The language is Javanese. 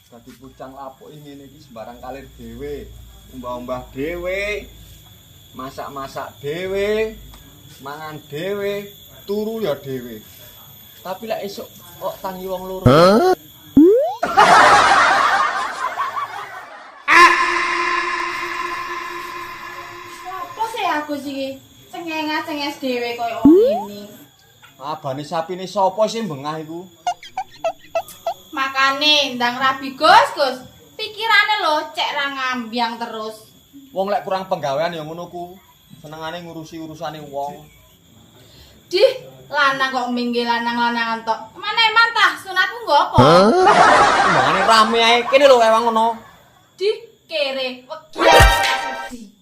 Dadi pucang lapuk ngene iki sembarang kalir dhewe. Umbah-umbah dhewe. Masak-masak dhewe. Mangan dhewe, turu ya dhewe. Tapi lek esuk kok tangi wong loro. Apa sih aku sih cengengas dhewe koyo ngene. Abane sapine sapa sih bengah iku? Makane ndang rabi Gus. Pikirane lho cek ra ngambyang terus. Wong lek kurang penggawean ya ngono ku. Senengane ngurusi urusane wong. Dih, lanang kok minggir lanang-lanangan tok. Kemana emang tah sunatku nggo apa? Mbangane rame ae kene lho ewang ngono. Dih, kere, wedi aku.